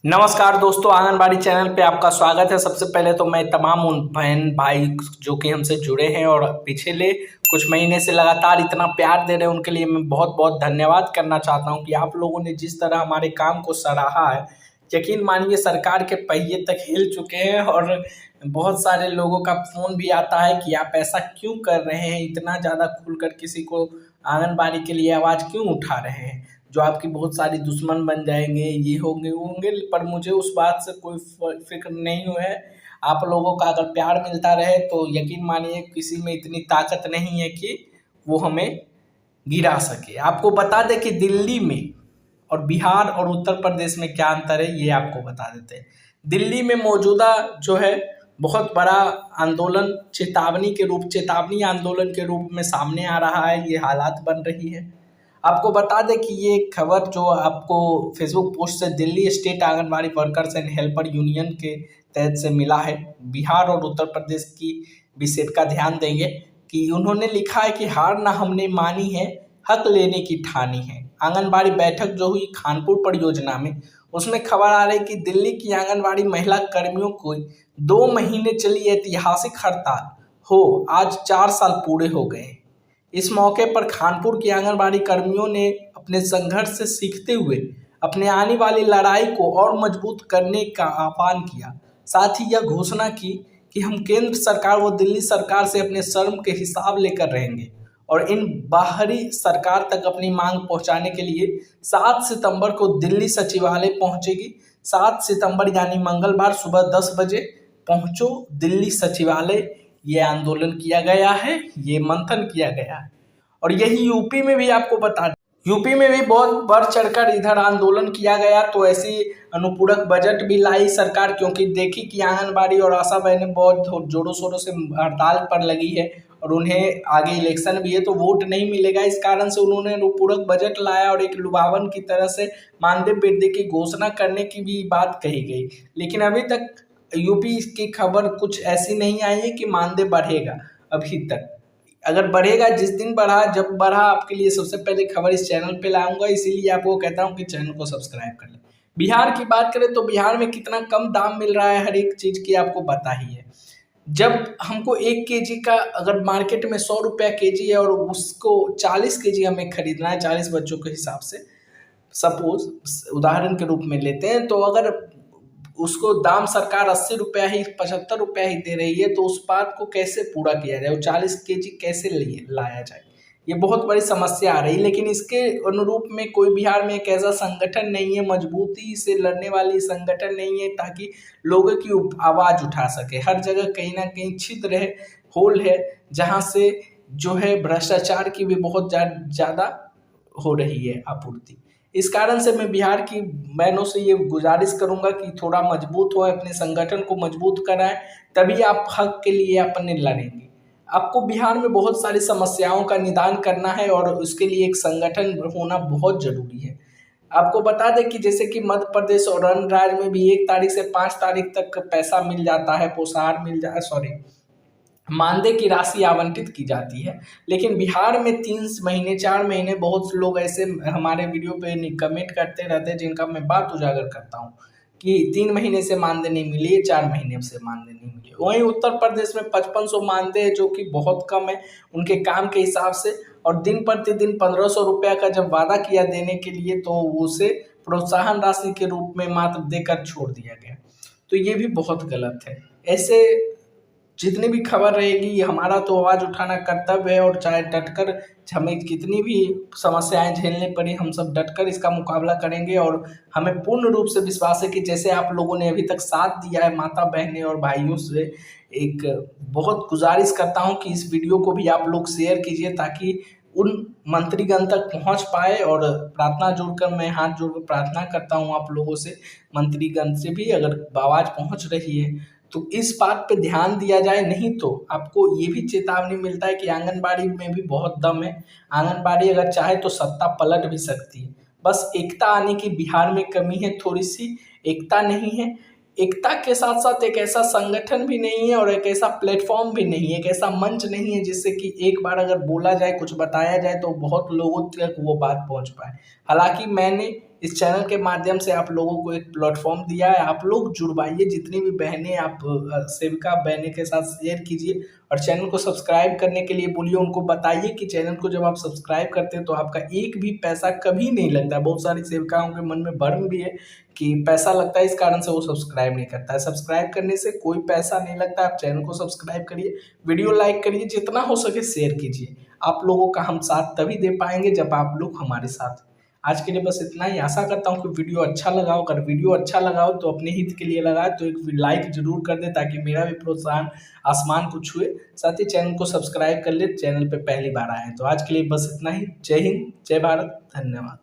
नमस्कार दोस्तों, आंगनबाड़ी चैनल पे आपका स्वागत है। सबसे पहले तो मैं तमाम उन बहन भाई जो कि हमसे जुड़े हैं और पिछले कुछ महीने से लगातार इतना प्यार दे रहे हैं, उनके लिए मैं बहुत बहुत धन्यवाद करना चाहता हूं कि आप लोगों ने जिस तरह हमारे काम को सराहा है। यकीन मानिए सरकार के पहिए तक हिल चुके हैं और बहुत सारे लोगों का फ़ोन भी आता है कि आप ऐसा क्यों कर रहे हैं, इतना ज़्यादा खुलकर किसी को आंगनबाड़ी के लिए आवाज़ क्यों उठा रहे हैं, जो आपकी बहुत सारी दुश्मन बन जाएंगे, ये होंगे वो होंगे। पर मुझे उस बात से कोई फिक्र नहीं हुआ है। आप लोगों का अगर प्यार मिलता रहे तो यकीन मानिए किसी में इतनी ताकत नहीं है कि वो हमें गिरा सके। आपको बता दें कि दिल्ली में और बिहार और उत्तर प्रदेश में क्या अंतर है, ये आपको बता देते हैं। दिल्ली में मौजूदा जो है बहुत बड़ा आंदोलन चेतावनी आंदोलन के रूप में सामने आ रहा है, ये हालात बन रही है। आपको बता दें कि ये खबर जो आपको फेसबुक पोस्ट से Delhi state anganwadi workers and helper union के तहत से मिला है। बिहार और उत्तर प्रदेश की विषय का ध्यान देंगे कि उन्होंने लिखा है कि हार ना हमने मानी है, हक लेने की ठानी है। आंगनबाड़ी बैठक जो हुई कानपुर परियोजना में, उसमें खबर आ रही कि दिल्ली की आंगनबाड़ी महिला कर्मियों को 2 महीने चली ऐतिहासिक हड़ताल हो आज 4 साल पूरे हो गए। इस मौके पर कानपुर की आंगनबाड़ी कर्मियों ने अपने संघर्ष से सीखते हुए अपने आने वाली लड़ाई को और मजबूत करने का आह्वान किया। साथ ही यह घोषणा की कि हम केंद्र सरकार व दिल्ली सरकार से अपने शर्म के हिसाब लेकर रहेंगे और इन बाहरी सरकार तक अपनी मांग पहुंचाने के लिए 7 सितंबर को दिल्ली सचिवालय पहुंचेगी। 7 सितंबर यानी मंगलवार सुबह 10 बजे पहुंचो दिल्ली सचिवालय। ये आंदोलन किया गया है, ये मंथन किया गया है। और यही यूपी में भी आपको बता दें, यूपी में भी बहुत बढ़ चढ़कर इधर आंदोलन किया गया। तो ऐसी अनुपूरक बजट भी लाई सरकार, क्योंकि देखी कि आंगनबाड़ी और आशा बहनें बहुत जोरों शोरों से हड़ताल पर लगी है और उन्हें आगे इलेक्शन भी है तो वोट नहीं मिलेगा। इस कारण से उन्होंने अनुपूरक बजट लाया और एक लुभावन की तरह से मानदेय वृद्धि की घोषणा करने की भी बात कही गई। लेकिन अभी तक यूपी की खबर कुछ ऐसी नहीं आई है कि मानदेय बढ़ेगा। अभी तक अगर बढ़ेगा, जिस दिन बढ़ा जब बढ़ा आपके लिए सबसे पहले खबर इस चैनल पे लाऊंगा, इसीलिए आपको कहता हूं कि चैनल को सब्सक्राइब कर लें। बिहार की बात करें तो बिहार में कितना कम दाम मिल रहा है हर एक चीज की आपको पता ही है। जब हमको 1 kg का अगर मार्केट में 100 रुपया kg है और उसको 40 kg हमें खरीदना है 40 बच्चों के हिसाब से, सपोज उदाहरण के रूप में लेते हैं, तो अगर उसको दाम सरकार 80 रुपया ही 75 रुपया ही दे रही है तो उस बात को कैसे पूरा किया जाए, वो 40 kg कैसे लाया जाए, ये बहुत बड़ी समस्या आ रही है। लेकिन इसके अनुरूप में कोई बिहार में एक ऐसा संगठन नहीं है, मजबूती से लड़ने वाली संगठन नहीं है ताकि लोगों की आवाज़ उठा सके। हर जगह कहीं ना कहीं छिद्र है, होल है, जहाँ से जो है भ्रष्टाचार की भी बहुत ज़्यादा हो रही है आपूर्ति। इस कारण से मैं बिहार की बहनों से ये गुजारिश करूंगा कि थोड़ा मजबूत हो, अपने संगठन को मजबूत कराएं, तभी आप हक के लिए अपने लड़ेंगे। आपको बिहार में बहुत सारी समस्याओं का निदान करना है और उसके लिए एक संगठन होना बहुत जरूरी है। आपको बता दें कि जैसे कि मध्य प्रदेश और अन्य राज्य में भी 1 तारीख से 5 तारीख तक पैसा मिल जाता है, पोषाहार मिल जाए, सॉरी, मानदेय की राशि आवंटित की जाती है। लेकिन बिहार में 3 महीने 4 महीने बहुत लोग ऐसे हमारे वीडियो पे कमेंट करते रहते हैं जिनका मैं बात उजागर करता हूँ कि 3 महीने से मानदेय नहीं मिली, 4 महीने से मानदेय नहीं मिली। वहीं उत्तर प्रदेश में 5500 मानदेय है, जो कि बहुत कम है उनके काम के हिसाब से, और दिन प्रतिदिन 1500 रुपया का जब वादा किया देने के लिए तो उसे प्रोत्साहन राशि के रूप में मात्र देकर छोड़ दिया गया। तो ये भी बहुत गलत है। ऐसे जितनी भी खबर रहेगी हमारा तो आवाज़ उठाना कर्तव्य है, और चाहे डटकर हमें कितनी भी समस्याएं झेलनी पड़ी, हम सब डटकर इसका मुकाबला करेंगे। और हमें पूर्ण रूप से विश्वास है कि जैसे आप लोगों ने अभी तक साथ दिया है माता बहनें और भाइयों से, एक बहुत गुजारिश करता हूं कि इस वीडियो को भी आप लोग शेयर कीजिए ताकि उन मंत्रीगण तक पहुंच पाए। और प्रार्थना जोड़कर मैं हाथ जोड़कर प्रार्थना करता हूं आप लोगों से, मंत्रीगण से भी, अगर आवाज़ पहुंच रही है तो इस बात पे ध्यान दिया जाए। नहीं तो आपको ये भी चेतावनी मिलता है कि आंगनबाड़ी में भी बहुत दम है। आंगनबाड़ी अगर चाहे तो सत्ता पलट भी सकती है। बस एकता आने की बिहार में कमी है, थोड़ी सी एकता नहीं है। एकता के साथ साथ एक ऐसा संगठन भी नहीं है और एक ऐसा प्लेटफॉर्म भी नहीं है, एक ऐसा मंच नहीं है जिससे कि एक बार अगर बोला जाए, कुछ बताया जाए तो बहुत लोगों तक वो बात पहुंच पाए। हालांकि मैंने इस चैनल के माध्यम से आप लोगों को एक प्लेटफॉर्म दिया है, आप लोग जुड़वाइए, जितनी भी बहनें आप सेविका बहनें के साथ शेयर कीजिए और चैनल को सब्सक्राइब करने के लिए बोलिए, उनको बताइए कि चैनल को जब आप सब्सक्राइब करते हैं तो आपका एक भी पैसा कभी नहीं लगता है। बहुत सारी सेविकाओं के मन में भ्रम भी है कि पैसा लगता है, इस कारण से वो सब्सक्राइब नहीं करता है। सब्सक्राइब करने से कोई पैसा नहीं लगता। आप चैनल को सब्सक्राइब करिए, वीडियो लाइक करिए, जितना हो सके शेयर कीजिए। आप लोगों का हम साथ तभी दे पाएंगे जब आप लोग हमारे साथ। आज के लिए बस इतना ही। आशा करता हूँ कि वीडियो अच्छा लगा हो। अगर वीडियो अच्छा लगा हो तो अपने हित के लिए लगाए तो एक लाइक जरूर कर दे, ताकि मेरा भी प्रोत्साहन आसमान को छुए। साथ ही चैनल को सब्सक्राइब कर ले, चैनल पे पहली बार आए हैं तो। आज के लिए बस इतना ही। जय हिंद, जय भारत, धन्यवाद।